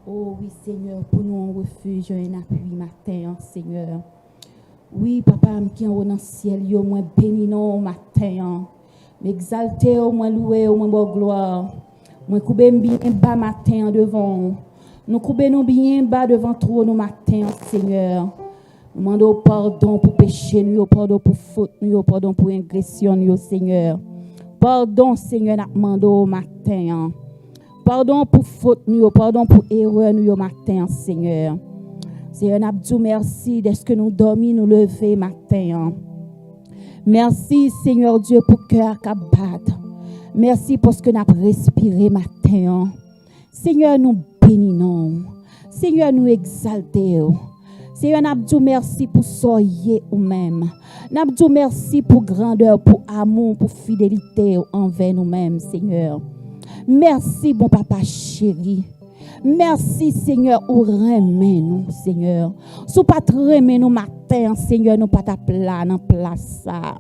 Oh oui, Seigneur, pour nous un refuge, un appui matin, Seigneur. Oui, papa, qui est dans le ciel, yo moins béni non matin. M'exalter, moins louer, moins bon gloire. Moins couper bien bas matin devant. Nous couper nous bien bas devant toi nous matin, Seigneur. Nous demandons pardon pour péché, nous pardon pour faute, nous pardon pour ingression, nous, Seigneur. Pardon, Seigneur, nous demandons matin. Pardon pour faute, nous pardon pour erreur, nous matin, Seigneur. Seigneur, nous disons merci de ce que nous dormons, nous lever matin. Merci, Seigneur Dieu, pour cœur qui bat. Merci pour ce que nous avons respiré matin. Seigneur, nous bénissons. Seigneur, nous exaltons. Seigneur, nous disons merci pour soyez ou même. Nous disons merci pour grandeur, pour amour, pour fidélité envers nous-mêmes, Seigneur. Merci, bon papa chéri. Merci, Seigneur, ou remet nous, Seigneur. Sous pas remet nous matin, Seigneur, nous pas ta plan en place ça.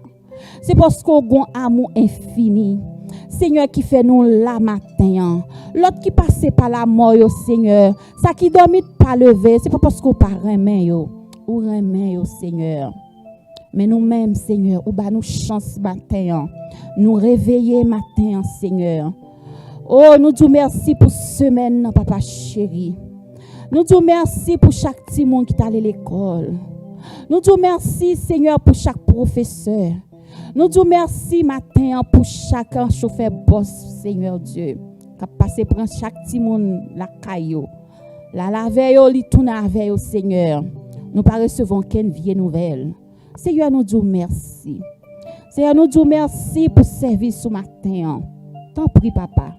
C'est parce qu'on a un amour infini. Seigneur, qui fait nous la matin. L'autre qui passe par la mort, Seigneur. Ça qui dormit pas lever, c'est pas parce qu'on pas remet ou remet, Seigneur. Mais nous-mêmes, Seigneur, ou ba nous chance matin. Nous réveiller matin, Seigneur. Oh, nous disons merci pour semaine, papa chéri. Nous disons merci pour chaque petit monde qui est allé à l'école. Nous disons merci, Seigneur, pour chaque professeur. Nous disons merci matin pour chaque chauffeur boss, Seigneur Dieu, qui a passé pour chaque petit monde la caillou. La veille, li tourne avec Seigneur. Nous ne recevons qu'une vieille nouvelle. Seigneur, nous disons merci. Seigneur, nous disons merci pour service ce matin. T'en prie, papa.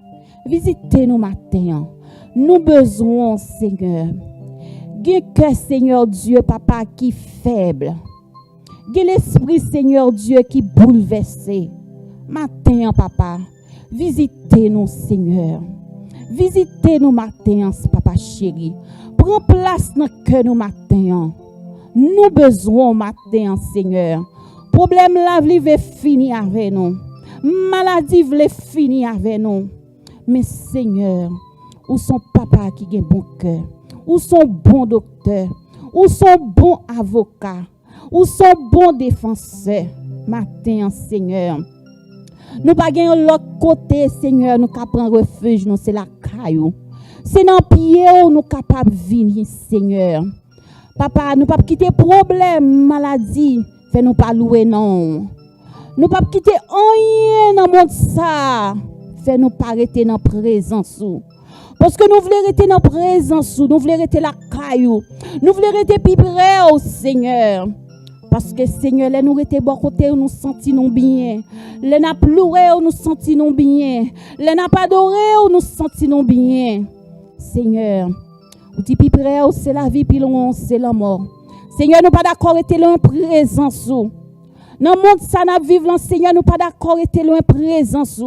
Visitez-nous matin. Nous besoin, Seigneur. Gè cœur, Seigneur Dieu, papa, qui faible. Gè l'esprit, Seigneur Dieu, qui bouleversé. Matin, papa. Visitez-nous, Seigneur. Visitez-nous matin, papa chéri. Prends place dans le cœur nous matin. Nous besoin matin, Seigneur. Problème la vie veut finir avec nous. Maladie veut finir avec nous. Mais Seigneur, où sont papa qui a bon cœur? Où sont bons docteurs? Où sont bons avocats? Où sont bons défenseurs? Matin, Seigneur. Nous pas gagner l'autre côté, Seigneur, nous capable refuge, nous c'est la caillou. C'est dans pied où nous capable venir, Seigneur. Papa, nous pas quitter problème, maladie, fait nous pas louer non. Nous pas quitter rien dans monde ça. Fait nous pas arrêter dans présence. Parce que nous voulons rester dans présence, nous voulons rester la caillou. Nous voulons rester plus près au Seigneur. Parce que Seigneur, les nous rester bon côté, nous sentons bien. Les n'a pleuré, nous sentons bien. Les n'a pas adoré, nous sentons bien. Seigneur, vous dites plus près, c'est la vie, puis loin, c'est la mort. Seigneur, nous pas d'accord rester loin présence. Dans le monde, ça n'a vivre, Seigneur, nous pas d'accord rester loin présence.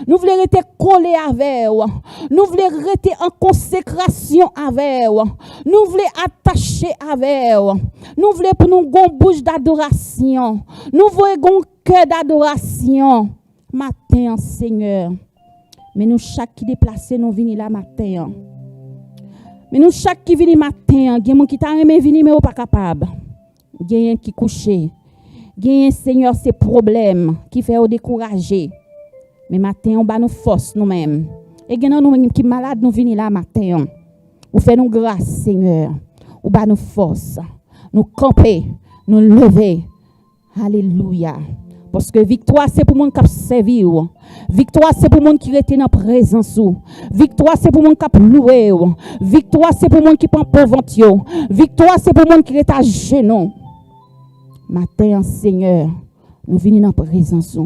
Nous voulons rester collés avec vous. Nous voulons rester en consécration avec vous. Nous voulons attacher avec vous. Nous voulons pour nous une bouche d'adoration. Nous voulons un cœur d'adoration. Matin, Seigneur. Mais nous, chaque qui déplace, nous venons là matin. Mais nous, chaque qui vient matin, il y a des gens qui t'a aimé venir, mais pas capable. Il y a des qui couchent. Il y a Seigneur, ces problèmes qui fait décourager. Mais matin, on bat nos forces nous-mêmes. Et quand nous qui malades, nous venons là matin. Vous faites nous grâce, Seigneur. On bat nos forces. Nous camper, nous lever. Alléluia. Parce que victoire, c'est pour monde qui a servi. Victoire, c'est pour monde qui est dans la présence. Victoire, c'est pour monde qui a loué. Victoire, c'est pour monde qui prend pour ventre. Victoire, c'est pour monde qui est à genoux. Matin, Seigneur, nous venons dans la présence.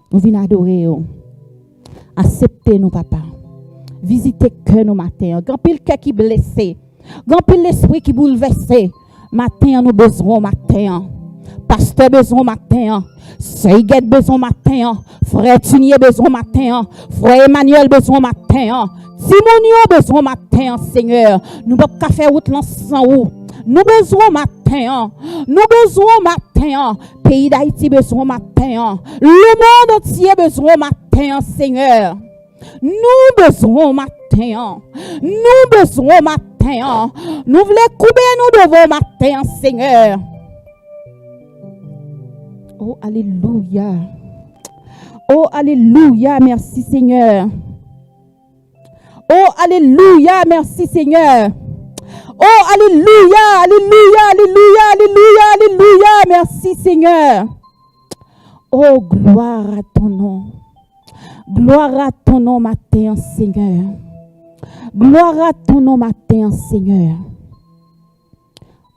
Nous venons adorer. Acceptez-nous, papa. Visitez cœur nous matin. Grand pile cœur qui blessé. Grand pile l'esprit qui bouleversé. Matin, nous besoin matin. Pasteur besoin matin. Seyguet besoin matin. Frère Tunier besoin matin. Frère Emmanuel besoin matin. Simonio besoin matin, Seigneur. Nous ne pouvons pas faire route l'ensemble. Nous besoin matin. Nous besoin matin. Pays d'Haïti besoin matin. Le monde entier besoin matin, Seigneur. Nous besoin matin. Nous besoin matin. Nous voulons couper nous devant matin, Seigneur. Oh, alléluia. Oh, alléluia. Merci, Seigneur. Oh, alléluia. Merci, Seigneur. Oh, alléluia. Alléluia. Alléluia. Alléluia. Alléluia. Merci, Seigneur. Oh, gloire à ton nom. Gloire à ton nom matin, Seigneur. Gloire à ton nom matin, Seigneur.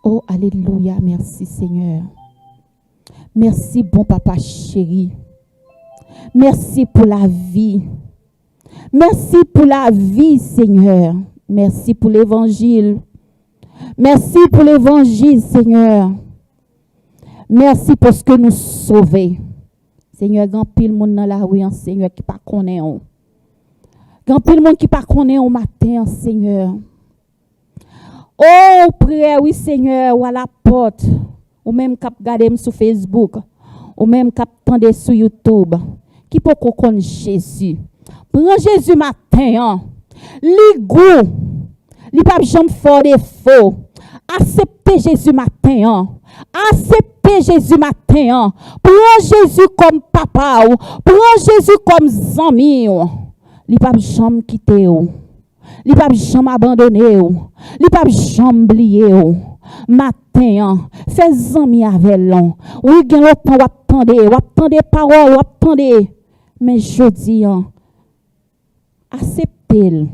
Oh, alléluia. Merci, Seigneur. Merci, bon papa chéri. Merci pour la vie. Merci pour la vie, Seigneur. Merci pour l'évangile. Merci pour l'évangile, Seigneur. Merci pour ce que nous sauvons. Seigneur, grand pile monde dans la rue, Seigneur, qui pas connaît on. Grand pile monde qui pas connaît au matin, Seigneur. Oh, prière, oui, Seigneur, ou à la porte, ou même cap garder sur Facebook, ou même cap tendre sur YouTube, qui peut connaître Jésus. Prends Jésus matin, li goût, li pas jamais fort défaut. Acceptez Jésus matin, acceptez Jésus matin. Prends Jésus comme papa, prends Jésus comme ami. Li pas jamais quitter ou. Li pas jamais abandonner ou. Li pas jamais oublier ou. Matin, fais ami avec l'on. Oui, gen l'autre temps ou attendez parole, ou attendez. Mais jodi acceptez-le.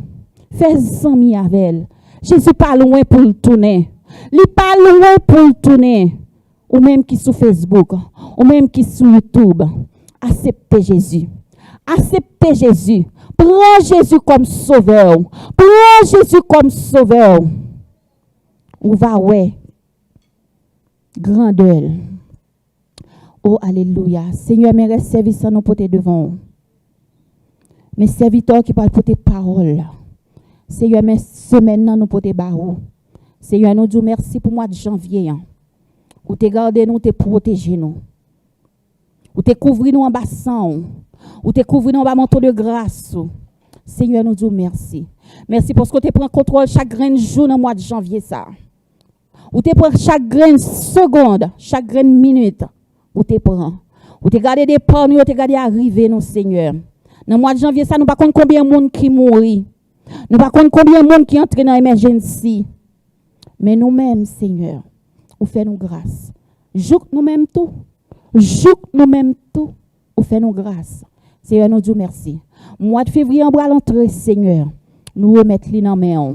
Fais ami avec elle. Jésus pas loin pour le tourner. Il pas loin pour le tourner. Ou même qui sur Facebook, ou même qui sur YouTube. Acceptez Jésus. Acceptez Jésus. Prends Jésus comme sauveur. Prends Jésus comme sauveur. Ou va ouais. Grandeur. Oh, alléluia. Seigneur, mes serviteurs nous porter devant. Mes serviteurs qui parlent porter parole. Seigneur, mes semaines nous porter barreau. Seigneur, nous disons merci pour le mois de janvier. Ou te garder nous, te protéger nous. Ou te couvrir nous en bassin. Ou te couvrir nous en bas manteau de grâce. Seigneur, nous disons merci. Merci parce que tu prends contrôle chaque grain de jour dans le mois de janvier. Ça. Ou tu prends chaque grain de seconde, chaque grain de minute. Ou tu prends. Ou tu gardes des pas, ou tu gardes arriver, nous, Seigneur. Dans le mois de janvier, ça, nous ne savons pas combien de monde qui mourit. Nous ne savons pas combien de monde qui entre dans l'émergence. Mais nous-mêmes, Seigneur, ou fait nous grâce. Jouk nous-mêmes tout. Jouk nous-mêmes tout. Ou fait nous grâce. Seigneur, nous disons merci. Mois de février, on va l'entrer, Seigneur. Nous remettons les dans main.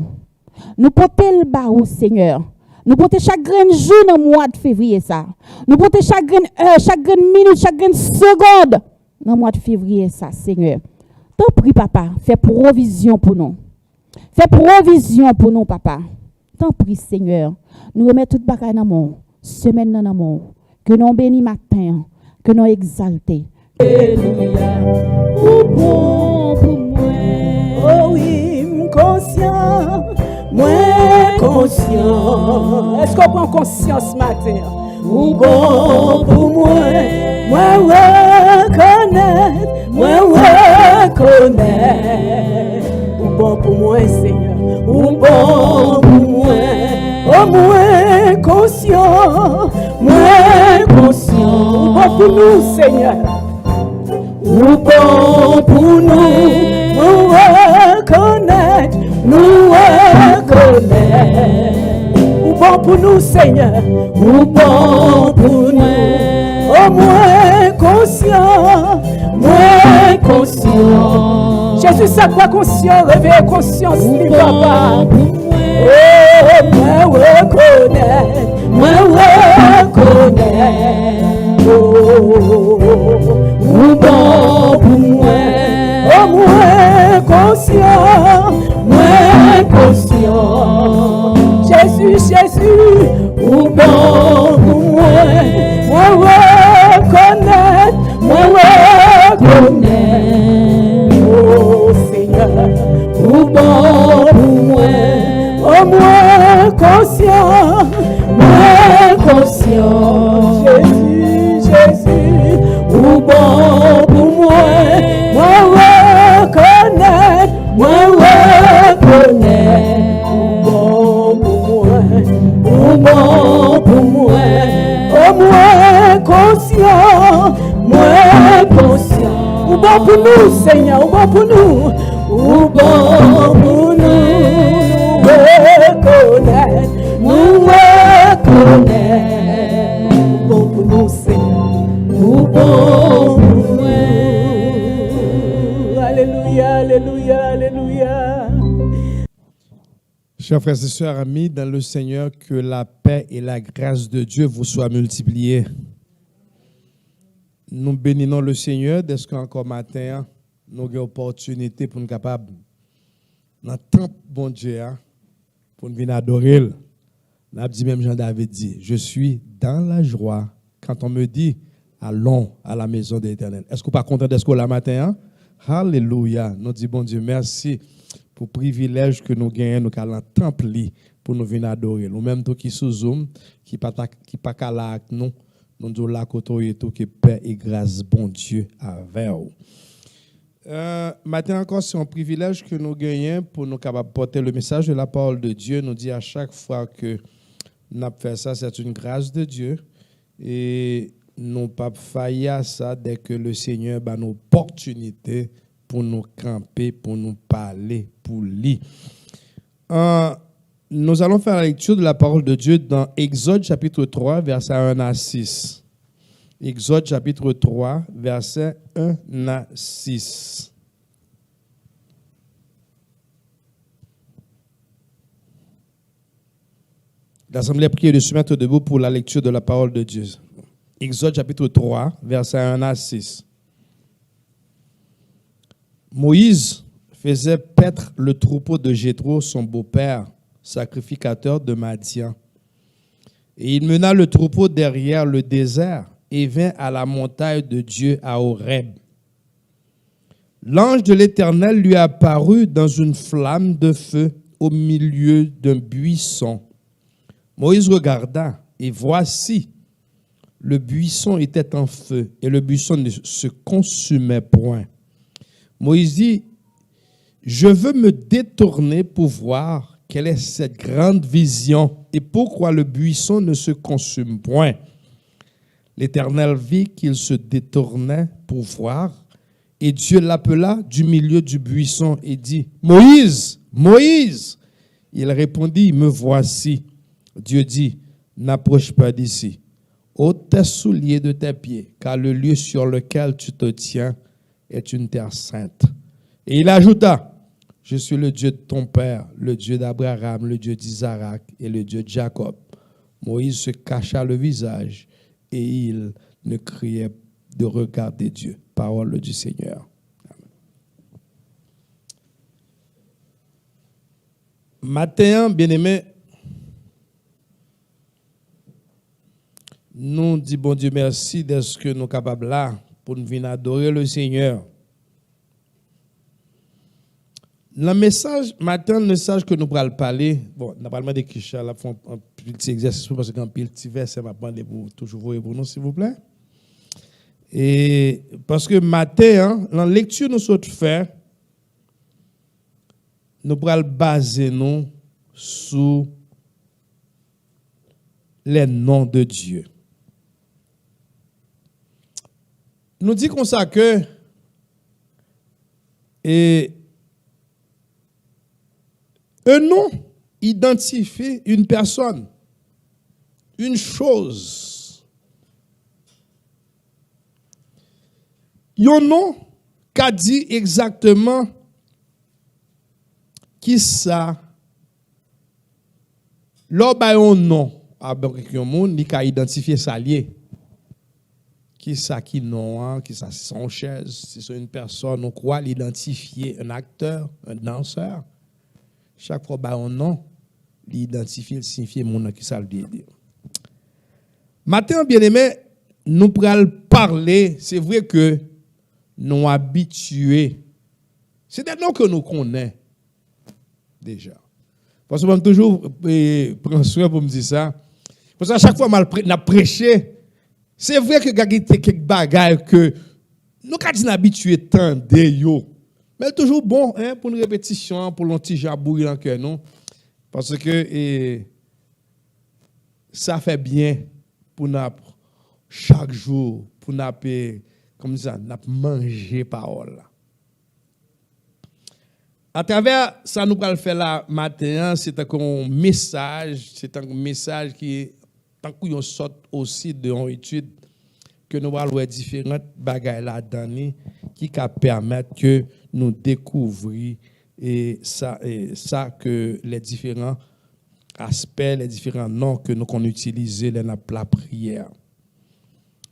Nous portons le barreau, Seigneur. Nous portons chaque grain de jour dans le mois de février, ça. Nous portons chaque grain heure, chaque grain minute, chaque grain seconde dans le mois de février, ça, Seigneur. T'en prie, papa, fais provision pour nous. Fais provision pour nous, papa. T'en prie, Seigneur. Nous remettons toute bagaille dans mon semaine dans mon. Que nous bénis matin, que nous exaltés. Alléluia, ou bon pour moi. Oh oui, conscient, moi conscient. Est-ce qu'on prend conscience matin? Ou bon pour moi reconnaître, ou bon pour moi, Seigneur, ou bon pour moi, oh moi conscient, ou bon pour nous, Seigneur, ou bon pour nous reconnaître, ou bon pour nous, Seigneur, ou bon pour nous, oh moi conscient. Jésus, ça quoi conscient, réveille conscience, lui, papa. Oh, moi reconnais. Oh, bon pour moi. Oh, moi conscient. Jésus, ou bon pour moi. Moi reconnais. Oh Seigneur, ou bon pour moi, oh moi conscient, Jésus, ou bon pour moi reconnaître, reconnais, ou bon pour moi, oh moi conscient, ou bon pour nous, Seigneur, ou bon pour nous, ou bon pour nous, reconnais, ou bon pour nous, Seigneur, ou bon pour nous. Alléluia, alléluia, alléluia. Chers frères et sœurs, amis, dans le Seigneur, que la paix et la grâce de Dieu vous soient multipliées. Nous bénissons le Seigneur dès qu'encore matin, nous avons l'opportunité pour nous capables, dans le temple bon Dieu, pour nous venir adorer. Nous avons dit même Jean-David dit, je suis dans la joie quand on me dit, allons à la maison de l'Éternel. Est-ce que vous n'êtes pas content d'être là matin? Alléluia. Nous disons, bon Dieu, merci pour le privilège que nous gagnons, nous allons temple pour nous venir adorer. Nous-mêmes, qui sous Zoom, qui pas là avec nous, nous disons là, côté tout, que paix et grâce, bon Dieu, avec vous. Maintenant encore, c'est un privilège que nous gagnons pour nous capables porter le message de la parole de Dieu. Nous dit à chaque fois que nous avons fait ça, c'est une grâce de Dieu. Et nous pas failli à ça dès que le Seigneur a une opportunité pour nous camper, pour nous parler, pour lire. Nous allons faire la lecture de la parole de Dieu dans Exode chapitre 3, versets 1 à 6. Exode chapitre 3, versets 1 à 6. L'Assemblée a prié de se mettre debout pour la lecture de la parole de Dieu. Exode chapitre 3, versets 1 à 6. Moïse faisait paître le troupeau de Jéthro, son beau-père, sacrificateur de Madian. Et il mena le troupeau derrière le désert et vint à la montagne de Dieu à Horeb. L'ange de l'Éternel lui apparut dans une flamme de feu au milieu d'un buisson. Moïse regarda et voici, le buisson était en feu et le buisson ne se consumait point. Moïse dit, je veux me détourner pour voir quelle est cette grande vision et pourquoi le buisson ne se consume point. L'Éternel vit qu'il se détournait pour voir et Dieu l'appela du milieu du buisson et dit, Moïse, Moïse. Il répondit, me voici. Dieu dit, n'approche pas d'ici. Ôte tes souliers de tes pieds, car le lieu sur lequel tu te tiens est une terre sainte. Et il ajouta, je suis le Dieu de ton père, le Dieu d'Abraham, le Dieu d'Isaac et le Dieu de Jacob. Moïse se cacha le visage et il ne criait de regarder Dieu. Parole du Seigneur. Matin, bien-aimés, nous disons, bon Dieu, merci d'être que nous sommes capables là pour nous venir adorer le Seigneur. Le message, matin, le message que nous allons parler, bon, nous allons demander Kisha, là, font un petit exercice parce qu'un petit verset m'a demandé pour toujours voir pour nous, s'il vous plaît. Et parce que matin, dans la lecture nous sommes fait, nous allons baser nous sur les noms de Dieu. Nous dit comme ça que un nom identifie une personne, une chose. Un nom qu'a dit exactement qui ça. L'on a un nom, il a identifié ça lié. Qui ça qui non, qui ça son chaise, si c'est une personne, on croit l'identifier, un acteur, un danseur. Chaque fois un nom, l'identifier, le signifier mon nom qui ça veut dire. Matin bien-aimé, nous pourrons parler, c'est vrai que nous habitués. C'est des noms que nous connaissons déjà. Parce que je toujours prendre soin pour me dire ça. Parce que à chaque fois que je prêché, c'est vrai que il y a quelques bagages que nous sommes habitués tant de yo. Mais toujours bon hein, pour une répétition, pour l'anti jabouille dans le cœur, non? Parce que ça fait bien pour nous chaque jour, pour nous comme ça, manger parole. À travers ça, nous allons faire là matin, c'est un message qui tant qu'on sort aussi de une étude que nous allons voir différentes bagailles là-dedans qui permettent que nous découvrir et ça que les différents aspects, les différents noms que nous qu'on utilise dans la prière.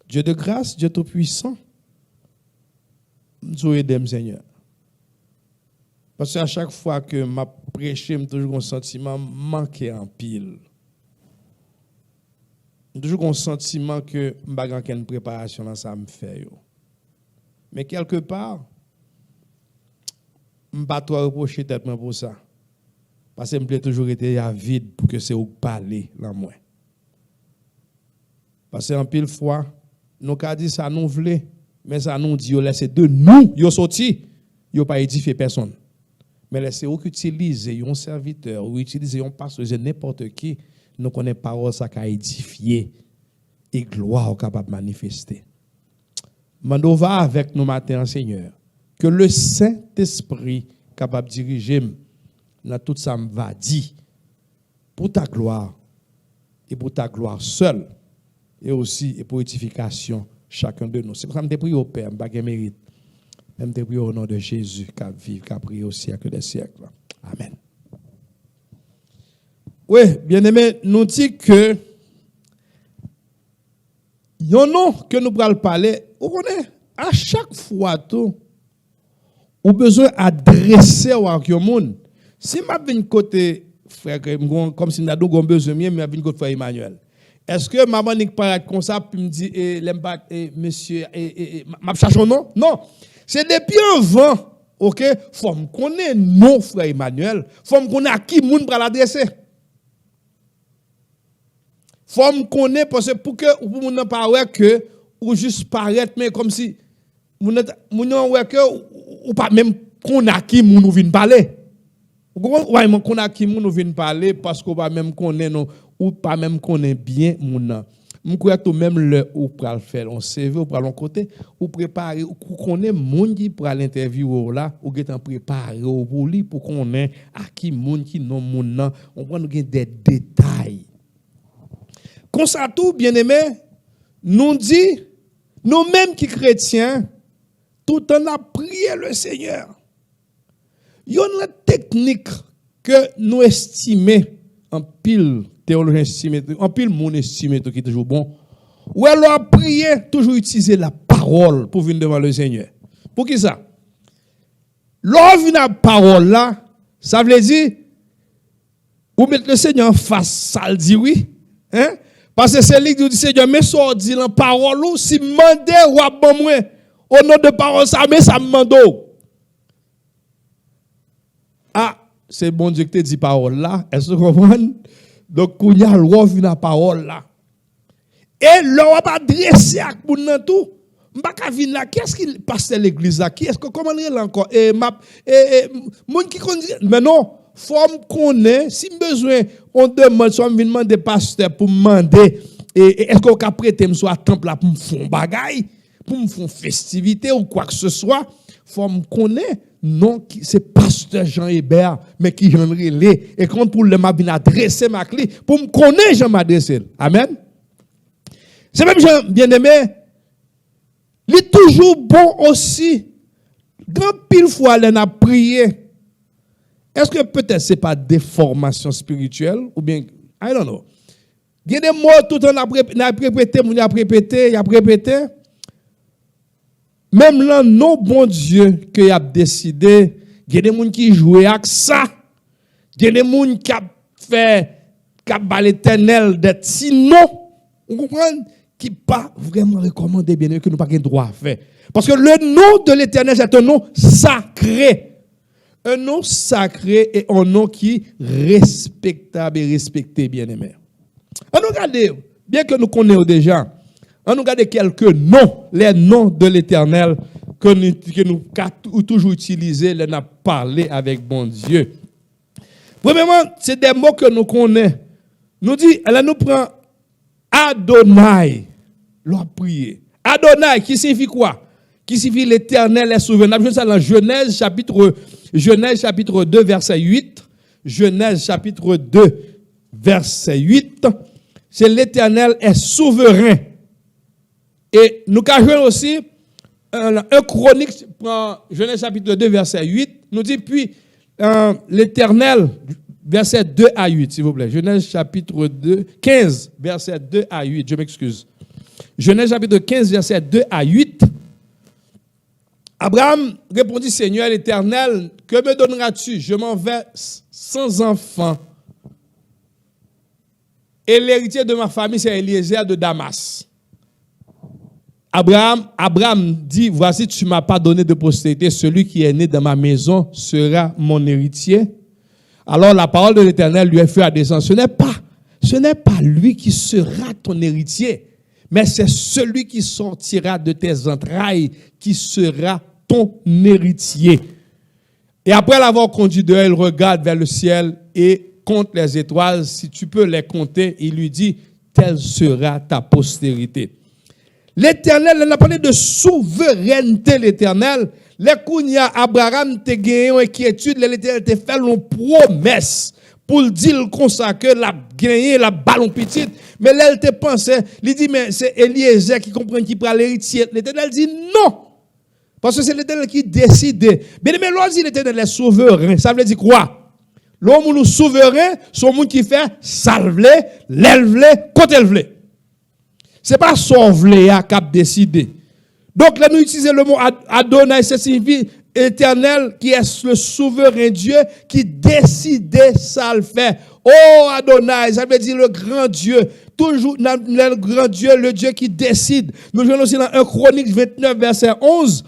Dieu de grâce, Dieu tout-puissant, nous aidons, Seigneur. Parce qu'à chaque fois que je prêche, j'ai toujours un sentiment manqué en pile. J'ai toujours un sentiment que je n'ai pas une préparation dans ça me fait. Mais quelque part, je ne peux pas trop reprocher tête pour ça. Parce que je me toujours été vide pour que c'est où parler dans moi. Parce que en pile fois, nous avons dit ça nous voulons, mais ça nous dit, laissez de nous, ils sont sortis, ils n'ont pas édifié personne. Mais laissez où utiliser un serviteur, ou utiliser un pasteur, n'importe qui, nous connaissons parole ça qui a édifié et gloire capable de manifester. Mando va avec nous matin, Seigneur, que le Saint-Esprit capable de diriger dans tout ça me va dire pour ta gloire et pour ta gloire seule et aussi et pour édification chacun de nous. C'est pour ça que je prie au Père, je ne mérite. Même te prie au nom de Jésus qui vive, qui a prié au siècle des siècles. Amen. Oui, bien aimé, nous dit que il y a un nom que nous pourrons parler, vous connaissez, à chaque fois, tout, ou besoin d'adresser à quelqu'un monde. Si je viens côté frère, comme si nous avons besoin de mais je viens côté frère Emmanuel. Est-ce que maman n'est pas comme ça, puis me dit, monsieur, je cherche un nom? Non. C'est depuis avant, ok? Faut me connaître non, frère Emmanuel. Faut me connaître à qui moun pour l'adresser. Faut me connaître parce que pour que vous ne pas ouais que ou juste paraître mais comme si moun ouais que ou pas même qu'on a qui moun nous vient parler. Vous comprenez? Ouais, qu'on a qui moun nous vient parler parce qu'on pas même connaît non ou pas même connaît bien moun. Je crois que même le ou pour faire un CV ou pour l'autre côté ou préparer ou connaît monde qui pour l'interview là ou qui est préparé pour lui pour qu'on ait à qui monde qui non monde on prend des détails. Comme ça tout bien aimé nous dit nous mêmes qui chrétiens tout en a prié le Seigneur. Il y a une technique que nous estimons en pile théologien estimé, en pile monde estimé qui est toujours bon. Ou alors a prié, toujours utiliser la parole pour venir devant le Seigneur. Pour qui ça? Lorsque vient la parole là, ça veut dire ou mettre le Seigneur en face, ça le dit oui, hein? Parce que c'est lui qui dit Seigneur, mais ça dit la parole ou si mandé ou a bon moi au nom de parole ça mais ça me mando. Ah, c'est bon Dieu qui te dit parole là, est-ce que vous comprenez? Donc, il y a la parole là. Et l'on va pas dresser avec moun nan tout. M'pa vinn là, qu'est-ce qui passe à l'église là? Qui est-ce que comment il encore moun qui connaît mais non, faut me connaître si besoin on demande soit me demander pasteur pour me demander est-ce qu'on peut prêter me soit temple là pour me faire bagaille, pour me faire festivité ou quoi que ce soit, faut me connaître. Non, c'est pasteur Jean Hébert, mais qui j'en relais. Et quand pour le m'a bien adressé ma clé, pour me connaître, je m'adresse. Amen. C'est même Jean bien-aimé, il est toujours bon aussi. Grand pile fois, il a prié. Est-ce que peut-être c'est pas des formations spirituelles ou bien, I don't know. Il y a des mots tout le temps, il a répété. Même là, non, bon Dieu, que a décidé, il y a des gens qui jouent avec ça. Il y a des gens qui ont fait, qui ont l'éternel d'être sinon, vous comprenez, qui pas vraiment recommandé, bien que nous n'avons pas le droit à faire. Parce que le nom de l'éternel, c'est un nom sacré. Un nom sacré et un nom qui est respectable et respecté, bien aimé. On nous regarde, bien que nous connaissons déjà, on nous regarde quelques noms, les noms de l'Éternel que nous avons toujours utilisé, là, n'a parlé avec bon Dieu. Premièrement, c'est des mots que nous connaissons. Nous dit, là, nous prenons Adonai, l'on prier. Adonai, qui signifie quoi? Qui signifie l'Éternel est souverain. Nous ça dans Genèse chapitre 2, verset 8. Genèse chapitre 2, verset 8. C'est l'Éternel est souverain. Et nous avons aussi un chronique, Genèse chapitre 2, verset 8, nous dit, puis l'Éternel, verset 2 à 8, s'il vous plaît. Genèse chapitre 2, 15, verset 2 à 8, je m'excuse. Genèse chapitre 15, verset 2 à 8. Abraham répondit, Seigneur l'Éternel, que me donneras-tu? Je m'en vais sans enfant. Et l'héritier de ma famille, c'est Eliezer de Damas. Abraham dit, voici, tu ne m'as pas donné de postérité, celui qui est né dans ma maison sera mon héritier. Alors la parole de l'Éternel lui a fait à descendre. Ce n'est pas lui qui sera ton héritier, mais c'est celui qui sortira de tes entrailles qui sera ton héritier. Et après l'avoir conduit dehors, il regarde vers le ciel et compte les étoiles. Si tu peux les compter, il lui dit, telle sera ta postérité. L'Éternel, on a parlé de souveraineté, l'Éternel. Les Kounia, Abraham te gagné une inquiétude, l'Éternel te fait une promesse pour le dire comme ça que la gagné la ballon petite. Mais là, elle te pensait, il dit, mais c'est Eliezer qui comprend qui prend l'héritier. L'Éternel dit non. Parce que c'est l'Éternel qui décide. Mais l'on dit l'Éternel est souverain. Ça veut dire quoi? L'homme ou souverain, c'est un monde qui fait salve, l'éleve, côté élevé. Ce n'est pas sauver qui a décidé. Donc là, nous utilisons le mot Adonai, ça signifie éternel, qui est le souverain Dieu, qui décidait ça le faire. Oh Adonai, ça veut dire le grand Dieu. Toujours le grand Dieu, le Dieu qui décide. Nous jouons aussi dans 1 Chronique 29, verset 11.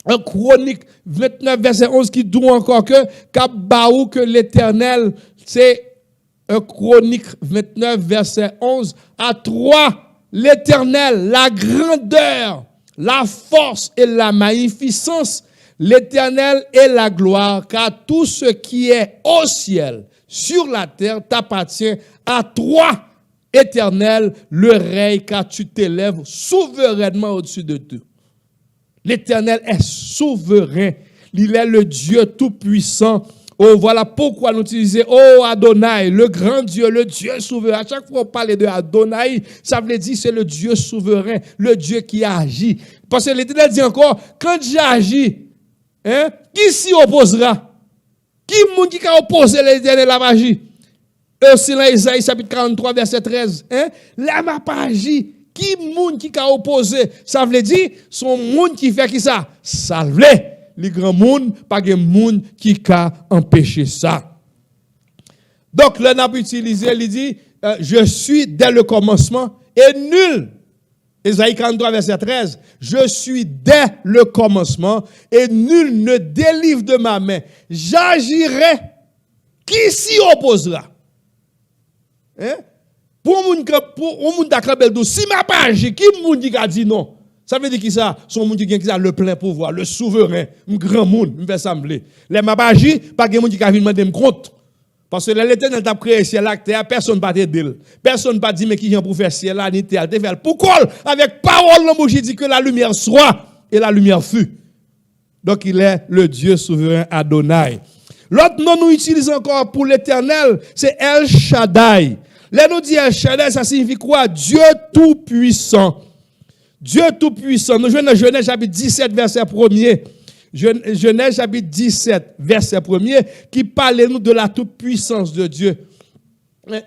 1 Chronique 29, verset 11, qui dit encore que l'éternel, c'est 1 Chronique 29, verset 11, à 3. L'Éternel, la grandeur, la force et la magnificence, l'Éternel est la gloire, car tout ce qui est au ciel, sur la terre, t'appartient à toi, Éternel, le règne, car tu t'élèves souverainement au-dessus de tout. L'Éternel est souverain, il est le Dieu tout-puissant. Oh, voilà pourquoi nous utilisons, oh Adonai, le grand Dieu, le Dieu souverain. À chaque fois qu'on parle de Adonai, ça veut dire c'est le Dieu souverain, le Dieu qui agit. Parce que l'Éternel dit encore, quand j'agis, qui s'y opposera? Qui est-ce qui a opposé l'Éternel à la magie? Et aussi dans Isaïe chapitre 43, verset 13. La m'a pas agi. Qui est-ce qui a opposé? Ça veut dire, son monde qui fait qui ça? Salve. Les grands monde, pas de monde qui a empêché ça. Donc, là, on a utilisé, il dit, je suis dès le commencement et nul. Isaïe 43, verset 13. Je suis dès le commencement et nul ne délivre de ma main. J'agirai. Qui s'y opposera? Pour un monde qui si ma pas agi, qui monde qui a dit non? Ça veut dire qui ça? Son monde qui a le plein pouvoir, le souverain, un grand monde, me fait sembler. Les mabagi, pas de monde qui a venir demander compte. Parce que l'Éternel t'a créé ciel là, personne pas t'aider. Personne pas dit mais qui vient pour faire ciel là, ni terre, faire pourquoi avec parole dans bouche dit que la lumière soit et la lumière fut. Donc il est le Dieu souverain Adonai. L'autre nom nous utilisons encore pour l'Éternel, c'est El Shaddai. Là nous dit El Shaddai, ça signifie quoi? Dieu tout puissant. Dieu tout-puissant. Nous jouons dans Genèse chapitre 17, verset 1er. Genèse chapitre 17, verset 1er, qui parle nous de la toute-puissance de Dieu.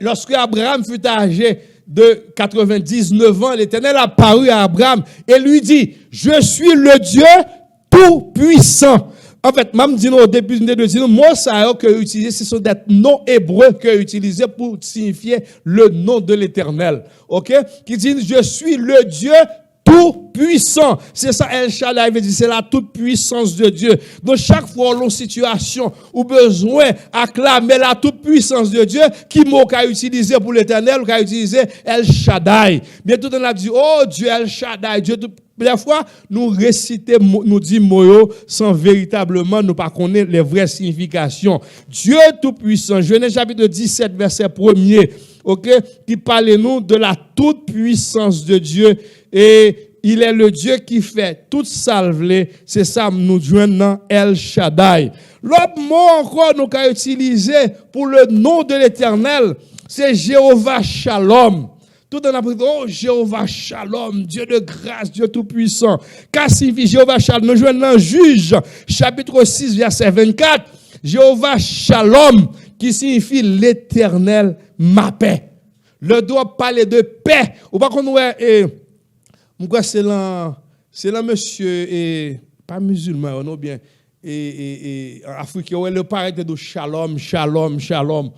Lorsque Abraham fut âgé de 99 ans, l'Éternel apparut à Abraham et lui dit, je suis le Dieu tout-puissant. En fait, même dit au début de dire, moi, ça que utilisé, ce sont des noms hébreux que utilisés pour signifier le nom de l'Éternel. OK? Qui dit, je suis le Dieu tout puissant. C'est ça, El Shaddai veut dire, c'est la toute puissance de Dieu. Donc, chaque fois, dans situation où besoin acclamer la toute puissance de Dieu, qui mot qu'a utilisé pour l'éternel, ou qu'a utilisé El Shaddai. Bientôt, on a dit, oh Dieu, El Shaddai, Dieu tout. Des fois, nous récitons, nous disons mots sans véritablement nous pas connaître les vraies significations. Dieu tout-puissant, Genèse chapitre 17, verset 1er, ok, qui parle nous de la toute-puissance de Dieu. Et il est le Dieu qui fait toute salvelée. C'est ça, nous joignons dans El Shaddai. L'autre mot encore nous qu'a utilisé pour le nom de l'Éternel, c'est Jéhovah Shalom. Tout en appris, oh Jéhovah Shalom, Dieu de grâce, Dieu tout-puissant. Qu'est-ce que signifie Jéhovah Shalom? Nous jouons dans Juge, chapitre 6, verset 24. Jéhovah Shalom, qui signifie l'Éternel, ma paix. Le doit parler de paix. Ou pas qu'on c'est là, monsieur, et pas musulman, non bien. Et africain, le pareil de shalom, shalom, shalom.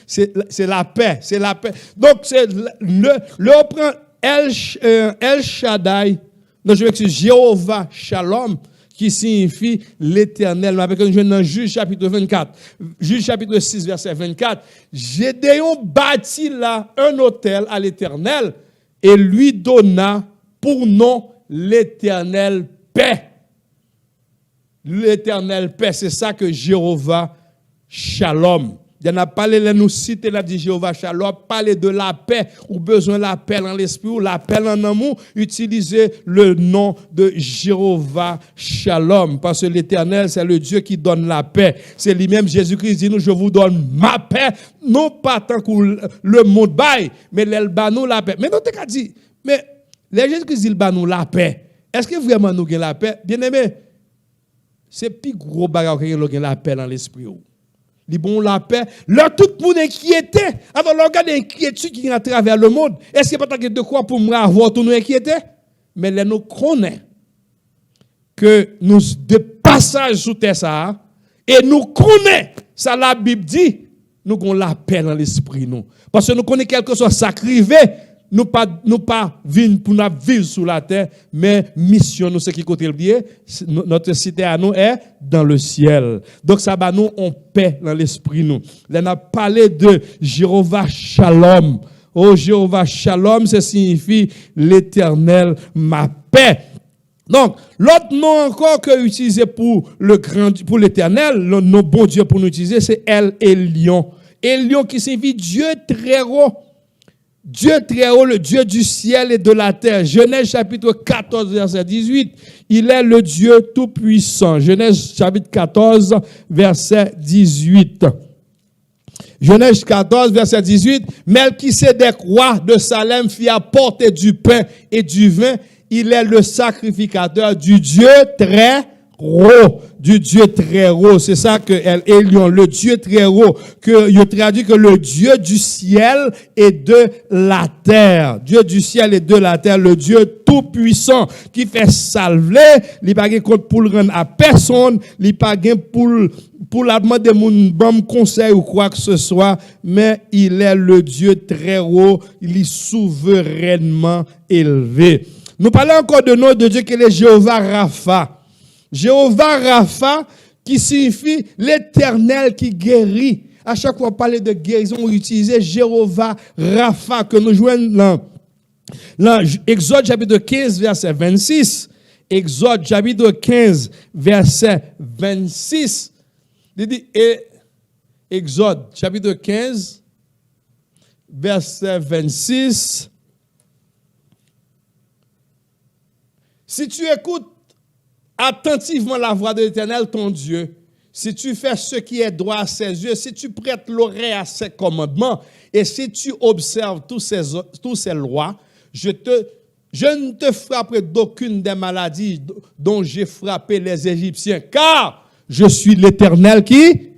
C'est la paix, c'est la paix. Donc, c'est le prend El Shaddai, donc je vais dire Jéhovah Shalom, qui signifie l'éternel. Avec un jeune dans Juge chapitre 24, Juge chapitre 6, verset 24, Gédéon bâtit là un autel à l'éternel et lui donna pour nom l'éternel paix. L'éternel paix, c'est ça que Jéhovah Shalom. Il y en a parlé, là, nous citer là, dit Jéhovah Shalom, parler de la paix, ou besoin de la paix dans l'esprit, ou la paix en amour, utilisez le nom de Jéhovah Shalom, parce que l'éternel, c'est le Dieu qui donne la paix. C'est lui-même, Jésus-Christ dit, nous, je vous donne ma paix, non pas tant que le monde baille, mais l'el ba nous la paix. Mais nous, t'as dit, mais les Jésus-Christ dit, il ba nous la paix. Est-ce que vraiment nous avons la paix? Bien aimé, c'est plus gros bagarre que nous avons la paix dans l'esprit. Li bon la paix. Là, tout le monde inquiété. Alors, regarde l'inquiétude qui est à travers le monde. Est-ce qu'il n'y a pas de quoi pour moi avoir tout nous inquiété? Mais là, nous connaissons que nous, de passage sous terre, ça, et nous connaissons, ça la Bible dit, nous avons la paix dans l'esprit, nous. Parce que nous connaissons quelque chose sacrivé. Nous pas vivre pour nous vivre sous la terre, mais mission nous c'est qui côté le lié, notre cité à nous est dans le ciel. Donc ça va nous on paix dans l'esprit nous. Là on a parlé de Jéhovah Shalom. Oh Jéhovah Shalom, ça signifie l'Éternel ma paix. Donc, l'autre nom encore que utilisé pour l'Éternel, le nom bon Dieu pour nous utiliser, c'est El Elyon. Elyon qui signifie Dieu très haut. Dieu très haut, le Dieu du ciel et de la terre. Genèse chapitre 14, verset 18. Il est le Dieu tout-puissant. Genèse chapitre 14, verset 18. Genèse 14, verset 18. Melchisédek, roi de Salem, fit apporter du pain et du vin. Il est le sacrificateur du Dieu très haut, du Dieu très haut. C'est ça que Elion, le Dieu très haut, que il traduit que le Dieu du ciel et de la terre. Dieu du ciel et de la terre, le Dieu tout puissant qui fait salver, il pas gain compte pour le rendre à personne, il pas gain pour la demander mon bon conseil ou quoi que ce soit, mais il est le Dieu très haut, il est souverainement élevé. Nous parlons encore de nom de Dieu qui est Jéhovah Rapha. Jéhovah Rapha, qui signifie l'Éternel qui guérit. À chaque fois, on parle de guérison, on utilise Jéhovah Rapha, que nous jouons dans Exode chapitre 15, verset 26. Exode chapitre 15, verset 26. Il dit, Exode chapitre 15, verset 26. Si tu écoutes attentivement la voix de l'Éternel, ton Dieu, si tu fais ce qui est droit à ses yeux, si tu prêtes l'oreille à ses commandements, et si tu observes tous ces lois, je ne te frapperai d'aucune des maladies dont j'ai frappé les Égyptiens, car je suis l'Éternel qui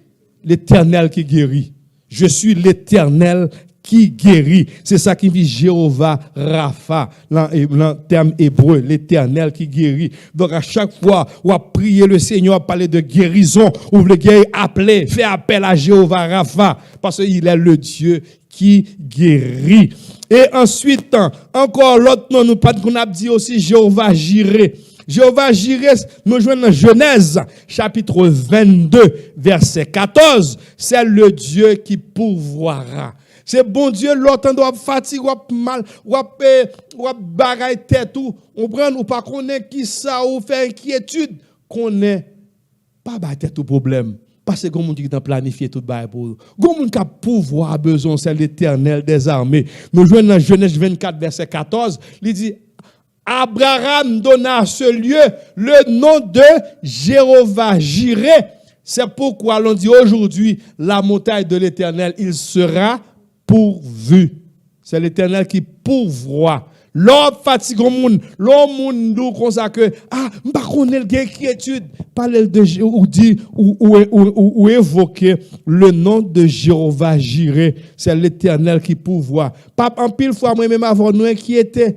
guérit. Je suis l'Éternel qui guérit. C'est ça qui dit Jéhovah Rapha, dans le terme hébreu, l'Éternel qui guérit. Donc à chaque fois où on prier le Seigneur, parler de guérison, ou le guérir, appeler, faire appel à Jéhovah Rapha, parce qu'il est le Dieu qui guérit. Et ensuite, encore l'autre nom, nous qu'on a dit aussi Jéhovah Jireh. Jéhovah Jireh, nous jouons dans Genèse, chapitre 22, verset 14. C'est le Dieu qui pourvoira. C'est bon Dieu, l'autre doit fatiguer, ou mal, ou bagaille tête, ou prend, ou pas connaît qui ça, ou fait inquiétude, connaît pas bagaille tête au problème. Parce que comme on dit qu'il a planifié tout bagaille pour vous. Comme on a pouvoir besoin, c'est l'Éternel des armées. Nous jouons dans Genèse 24, verset 14, il dit, Abraham donna à ce lieu le nom de Jéhovah Jireh. C'est pourquoi l'on dit aujourd'hui, la montagne de l'Éternel, il sera pourvu. C'est l'Éternel qui pourvoit. L'homme fatigue au monde, l'homme nous consacre m'pa connaît l'inquiétude, parler de ou dit ou évoquer le nom de Jéhovah Jireh, c'est l'Éternel qui pourvoit. Pas en pile fois moi même avant nous inquiéter.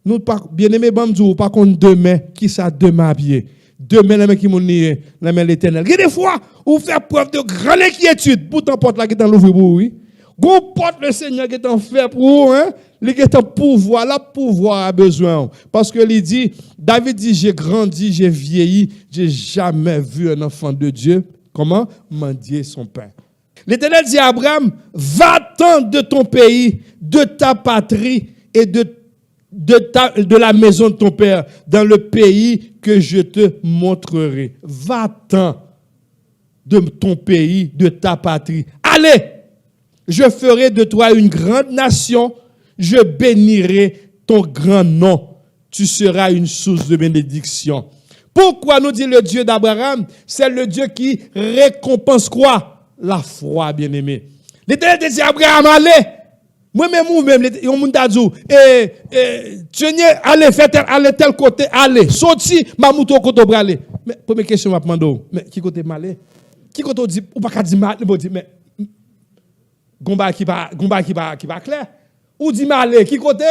Nous pas bien-aimé bamdou pas contre demain qui ça demain pied. Demain la main qui mon nié, la main l'Éternel. Il y a des fois où faire preuve de grande inquiétude, pourtant porte là qui dans l'ouvrir pour oui. Gon porte le Seigneur qui est en fait pour hein, il est en pouvoir, la pouvoir a besoin parce que il dit David dit j'ai grandi, j'ai vieilli, j'ai jamais vu un enfant de Dieu comment mendier son pain. L'Éternel dit à Abraham, va-t'en de ton pays, de ta patrie et de la maison de ton père dans le pays que je te montrerai. Va-t'en de ton pays, de ta patrie. Allez! Je ferai de toi une grande nation, je bénirai ton grand nom. Tu seras une source de bénédiction. Pourquoi nous dit le Dieu d'Abraham? C'est le Dieu qui récompense quoi? La foi, bien-aimé. L'Éternel dit à Abraham, allez. Moi-même, on m'a dit, allez, allez tel côté, allez. Sorti, ma mouton côté bralé. Mais, première question, je demande, mais qui côté malé? Qui côté dit, ou pas dire malé? Mais, Gomba qui pas clair. Ou dit malé, qui côté?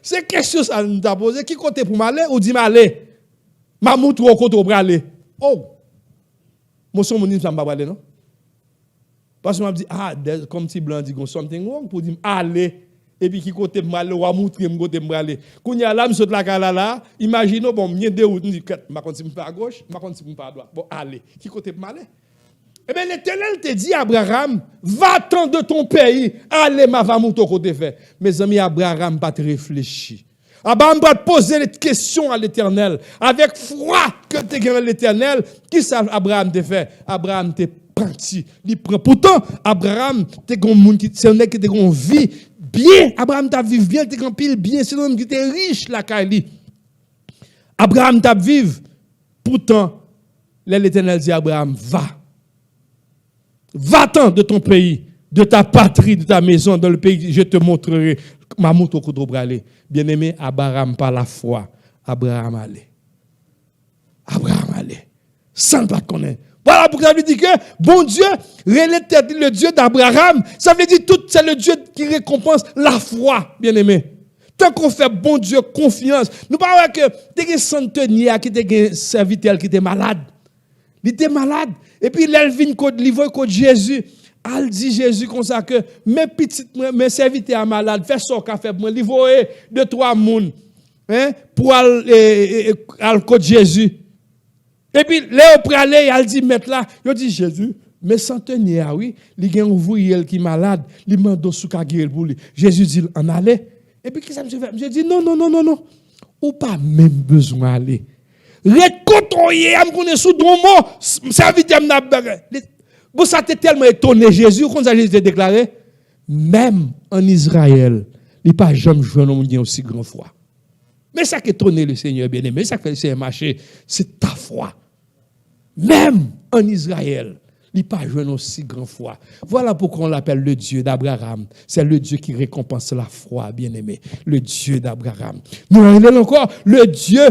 C'est question ça nous a posé. Qui côté pour malé ou dit malé? Ma mouton au côté bralé. Oh. Moi, son mon ça m'a bralé, non? Parce que je me dis, comme si blanc dit something wrong pour dire, allez. Et puis qui côté malé ou à moutrer, côté bralé. Quand il y a là, monsieur de la là, imaginez, bon, m'y deux ou dit, ma continue pas à gauche, ma continue pas à droite. Bon, allez. Qui côté malé? Eh bien, l'Éternel te dit, Abraham, va-t'en de ton pays, allez, ma va mouton côté fait. Mes amis, Abraham pas te réfléchir. Abraham va te poser des questions à l'Éternel. Avec foi que tu gagné l'Éternel, qui ça Abraham te fait? Abraham te parti. Pourtant, Abraham, c'est un mec qui te vie bien. Abraham t'a vécu bien, t'es pile bien. C'est un homme qui était riche, la Kaili. Abraham t'a vécu. Pourtant, l'Éternel dit à Abraham, va. Va-t'en de ton pays, de ta patrie, de ta maison, dans le pays, je te montrerai. Mamouto Koudrobralé. Bien-aimé, Abraham par la foi. Abraham allait. Abraham allait. Sans ne pas connaître. Voilà pourquoi ça veut dire que, bon Dieu, le Dieu d'Abraham, ça veut dire tout, c'est le Dieu qui récompense la foi, bien-aimé. Tant qu'on fait bon Dieu confiance, nous parlons que des centeniers qui étaient un serviteur qui était malade. Il était malade. Et puis, l'Elvin, contre Jésus, elle dit Jésus comme ça que mes serviteurs malades, fais ça qu'a fait pour moi, livrer 2-3 moun, hein, pour aller contre Jésus. Et puis, là, au aller, elle dit, mettre là, il dit Jésus, mais centenier, oui, il y a un ouvrier qui est malade, il m'a donné sous guérir pour lui. Jésus dit, en aller. Et puis, qu'est-ce que je fais? Je dis, non. Ou pas même besoin d'aller. Réconcilier, je connais sous ton mot, serviteur m'a vous ça t'est tellement étonné Jésus quand ça Jésus déclaré même en Israël, il n'y a pas jamais joué un homme qui a aussi grand foi. Mais ça qui étonné le Seigneur bien-aimé, ça fait le Seigneur marcher, c'est ta foi. Même en Israël, il n'y a pas joué aussi grand foi. Voilà pourquoi on l'appelle le Dieu d'Abraham. C'est le Dieu qui récompense la foi, bien-aimé. Le Dieu d'Abraham. Nous avons encore le Dieu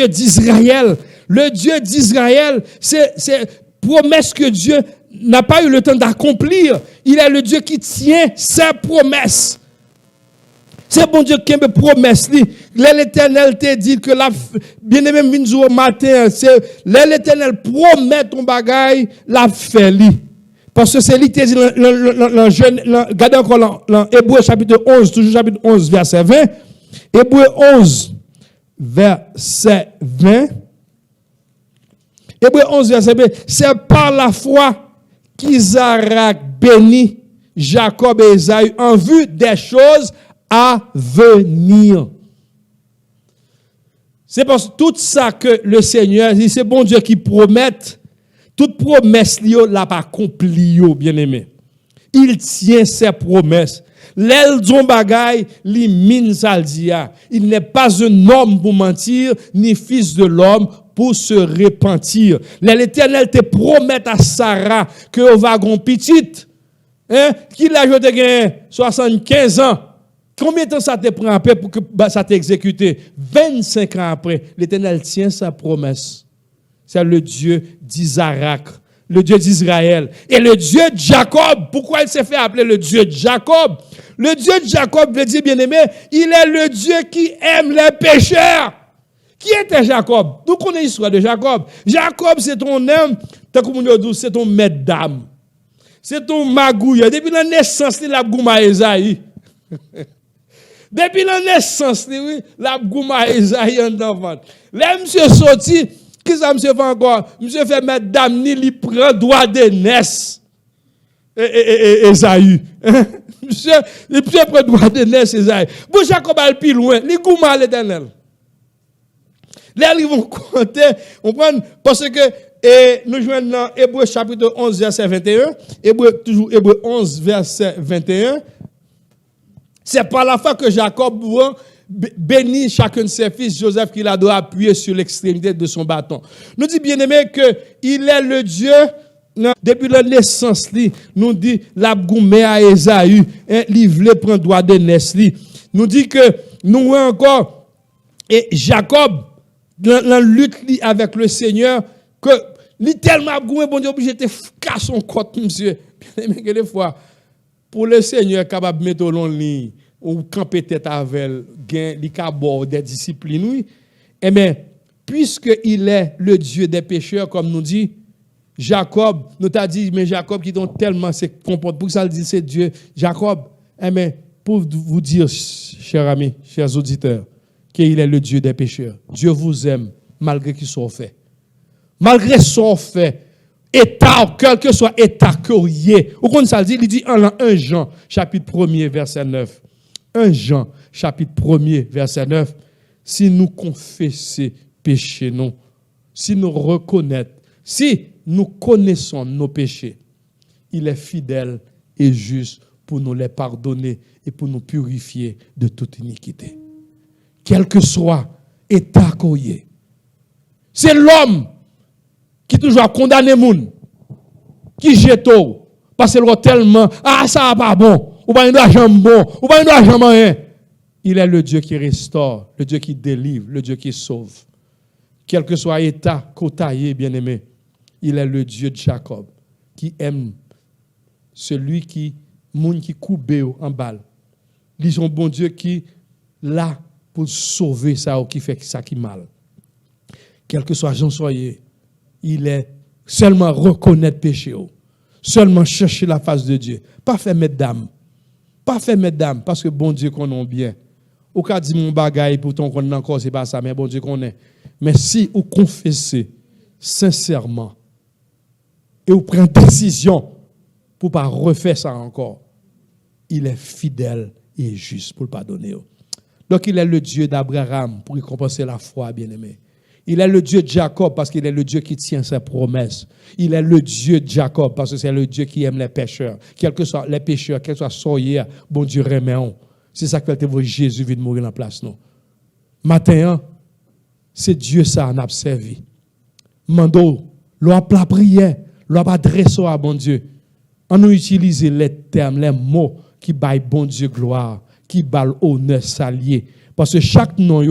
d'Israël. Le Dieu d'Israël, c'est promesse que Dieu n'a pas eu le temps d'accomplir. Il est le Dieu qui tient ses promesses. C'est bon Dieu qui a promesse. L'Éternel te dit que la bien-aimé Minzo au matin, c'est l'Éternel promet ton bagaille, la fait li. Parce que c'est littéralement regardez encore dans Hébreu chapitre 11, toujours chapitre 11, verset 20. Hébreu 11, verset 20. Hébreu 11, verset 20. C'est par la foi qu'Isaac bénit Jacob et Esaü en vue des choses à venir. C'est parce que tout ça que le Seigneur, c'est bon Dieu qui promet, toute promesse liée l'a pas accompli, bien aimé. Il tient ses promesses. L'aile d'un bagay, li mine saldia. Il n'est pas un homme pour mentir, ni fils de l'homme pour se repentir. L'Éternel te promet à Sarah que au wagon petite, qu'il a joué 75 ans. Combien de temps ça te prend après pour que ça t'ait exécuté? 25 ans après, l'Éternel tient sa promesse. C'est le Dieu d'Isaac, le Dieu d'Israël. Et le Dieu de Jacob, pourquoi il s'est fait appeler le Dieu de Jacob? Le Dieu de Jacob veut dire, bien-aimé, il est le Dieu qui aime les pécheurs. Qui était Jacob? Nous connaissons l'histoire de Jacob. Jacob, c'est ton homme, c'est ton maître d'âme. C'est ton magouille. Depuis la naissance, il a gouma Esaïe. Depuis la naissance, oui, la gouma Esaïe en enfant. Là, monsieur sorti, qu'est-ce que monsieur fait encore? Monsieur fait mettre dame, il prend droit de naissance. Esaïe. Monsieur prend droit de naissance, Esaïe. Bon, Jacob a le plus loin, il gouma l'Éternel. Là, ils vont compter, on prend, parce que nous jouons dans Hébreu chapitre 11, verset 21. Toujours Hébreu 11, verset 21. C'est par la foi que Jacob bénit chacun de ses fils, Joseph, qu'il a doit appuyer sur l'extrémité de son bâton. Nous dit bien aimé qu'il est le Dieu, depuis la naissance, nous dit, l'abgoumé à Esaü, il voulait prendre droit de naissance. Nous dit que nous voyons encore, et Jacob, dans la lutte avec le Seigneur, que il tellement abgoumé, bon Dieu, obligé de casser son côte, monsieur. Bien aimé, des fois, pour le Seigneur, capable de mettre au long ligne, ou camper tête avec les cabos des disciplines, oui. Eh bien, puisqu'il est le Dieu des pécheurs, comme nous dit, Jacob, nous t'a dit, mais Jacob qui donne tellement se comporte, pour ça, il dit, c'est Dieu. Jacob, eh bien, pour vous dire, chers amis, chers auditeurs, qu'il est le Dieu des pécheurs. Dieu vous aime, malgré qu'il soit fait. Malgré son fait. État, quel que soit état que vous ayez. Vous comprenez ça, il dit en 1 Jean, chapitre 1er, verset 9. 1 Jean, chapitre 1er, verset 9. Si nous confessons péchés, non. Si nous reconnaissons, si nous connaissons nos péchés, il est fidèle et juste pour nous les pardonner et pour nous purifier de toute iniquité. Quel que soit état que vous ayez. C'est l'homme qui toujours condamné moun, qui jette parce qu'il est tellement, ça va pas bon, ou pas une argent bon, ou pas une argent rien. Il est le Dieu qui restaure, le Dieu qui délivre, le Dieu qui sauve. Quel que soit l'état côtaillé, bien-aimé, il est le Dieu de Jacob, qui aime celui qui, moun qui coupe en balle. Il est un bon Dieu qui, là, pour sauver ça ou qui fait ça qui mal. Quel que soit Jean soyez, il est seulement reconnaître péché, seulement chercher la face de Dieu. Pas faire mettre d'âme. Pas faire mettre d'âme, parce que bon Dieu qu'on a bien. Ou cas dit mon bagaille, pourtant qu'on a encore, c'est pas ça, mais bon Dieu qu'on est. Mais si vous confessez sincèrement et vous prenez décision pour ne pas refaire ça encore, il est fidèle et juste pour le pardonner. Donc il est le Dieu d'Abraham pour récompenser la foi, bien-aimé. Il est le Dieu de Jacob parce qu'il est le Dieu qui tient ses promesses. Il est le Dieu de Jacob parce que c'est le Dieu qui aime les pécheurs. Quels que soient les pécheurs, quels que soient soyez, bon Dieu remet. C'est ça que Jésus vient de mourir en place. Non. Matin, c'est Dieu ça en a servi. Mando, l'on plat prière, l'on adresse à bon Dieu. On nous utilise les termes, les mots qui baillent bon Dieu gloire, qui baillent honneur salier. Parce que chaque nom,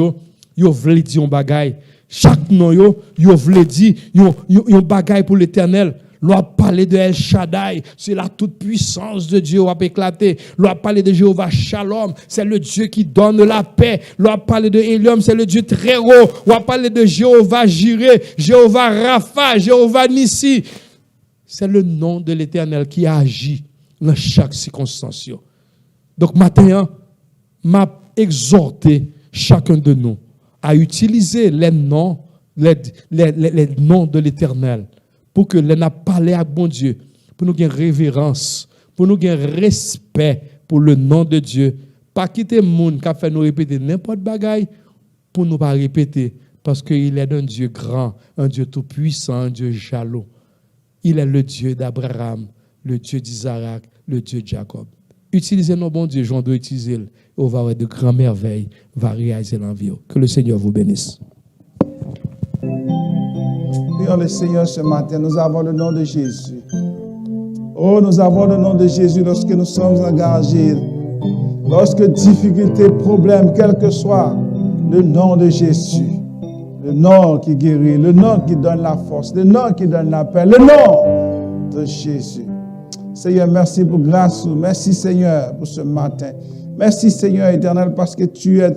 yo veut dire un bagaille. Chaque nom, yo veut dire un bagaille pour l'Éternel. L'on a parlé de El Shaddai, c'est la toute puissance de Dieu qui a éclaté. L'on a parlé de Jéhovah Shalom, c'est le Dieu qui donne la paix. L'on a parlé de Eliam, c'est le Dieu très haut. On a parlé de Jéhovah Jireh, Jéhovah Rapha, Jéhovah Nissi. C'est le nom de l'Éternel qui agit dans chaque circonstance. Donc, maintenant, m'a exhorté chacun de nous à utiliser les noms, les noms de l'Éternel pour que l'on a parlé à bon Dieu, pour nous gagner révérence, pour nous gagner respect pour le nom de Dieu. Pas quitter le monde qui a fait nous répéter n'importe bagaille pour nous pas répéter parce qu'il est un Dieu grand, un Dieu tout-puissant, un Dieu jaloux. Il est le Dieu d'Abraham, le Dieu d'Isaac, le Dieu de Jacob. Utilisez nos bons dieux, j'en dois utiliser. On va avoir de grandes merveilles, va réaliser l'envie. Que le Seigneur vous bénisse. Prions le Seigneur ce matin, nous avons le nom de Jésus. Oh, nous avons le nom de Jésus lorsque nous sommes engagés. Lorsque difficulté, problème, quel que soit, le nom de Jésus. Le nom qui guérit, le nom qui donne la force, le nom qui donne la paix, le nom de Jésus. Seigneur, merci pour grâce. Merci Seigneur pour ce matin. Merci Seigneur éternel parce que tu es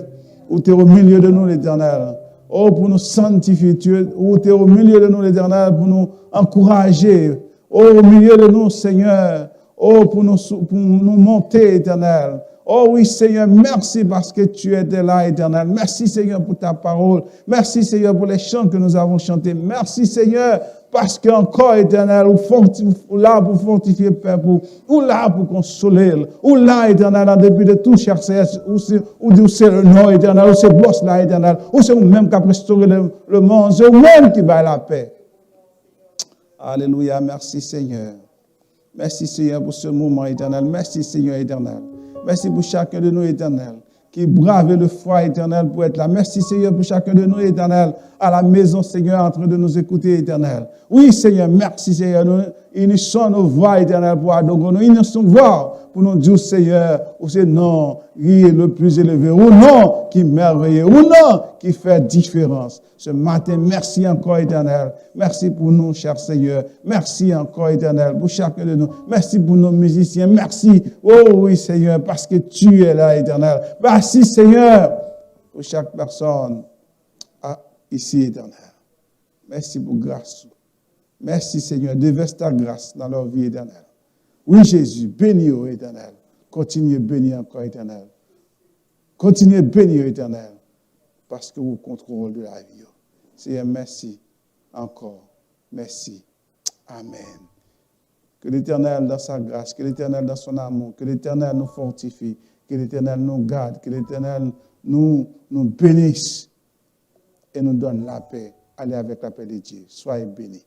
au milieu de nous l'éternel. Oh, pour nous sanctifier, tu es au milieu de nous l'éternel, pour nous encourager. Oh, au milieu de nous Seigneur. Oh, pour nous monter éternel. Oh oui, Seigneur, merci parce que tu étais là, éternel. Merci, Seigneur, pour ta parole. Merci, Seigneur, pour les chants que nous avons chantés. Merci, Seigneur, parce qu'encore, éternel, ou là pour fortifier le peuple, ou là pour consoler, ou là, éternel, en dépit de tout, cher Seigneur, ou c'est le nom, éternel, ou c'est boss là, éternel, ou c'est vous-même qui a restauré le monde, c'est vous-même qui bat la paix. Alléluia, merci, Seigneur. Merci, Seigneur, pour ce moment, éternel. Merci, Seigneur, éternel. Merci pour chacun de nous, éternel, qui brave le froid, éternel, pour être là. Merci, Seigneur, pour chacun de nous, éternel, à la maison, Seigneur, en train de nous écouter, éternel. Oui, Seigneur, merci, Seigneur. Nous unissons nos voix, éternel, pour adorer. Nous unissons nos voix pour nous dire, Seigneur, où c'est non qui est le plus élevé, ou non qui est merveilleux, ou non qui fait différence. Ce matin, merci encore, éternel. Merci pour nous, cher Seigneur. Merci encore, éternel, pour chacun de nous. Merci pour nos musiciens. Merci. Oh oui, Seigneur, parce que tu es là, éternel. Merci, Seigneur, pour chaque personne ici, éternel. Merci pour grâce. Merci, Seigneur. Déverse ta grâce dans leur vie, éternelle. Oui, Jésus, bénis, ô éternel. Continuez bénir encore, éternel. Continuez bénir, éternel, parce que vous contrôlez la vie. Seigneur, merci encore. Merci. Amen. Que l'Éternel dans sa grâce, que l'Éternel dans son amour, que l'Éternel nous fortifie, que l'Éternel nous garde, que l'Éternel nous bénisse et nous donne la paix. Allez avec la paix de Dieu. Soyez bénis.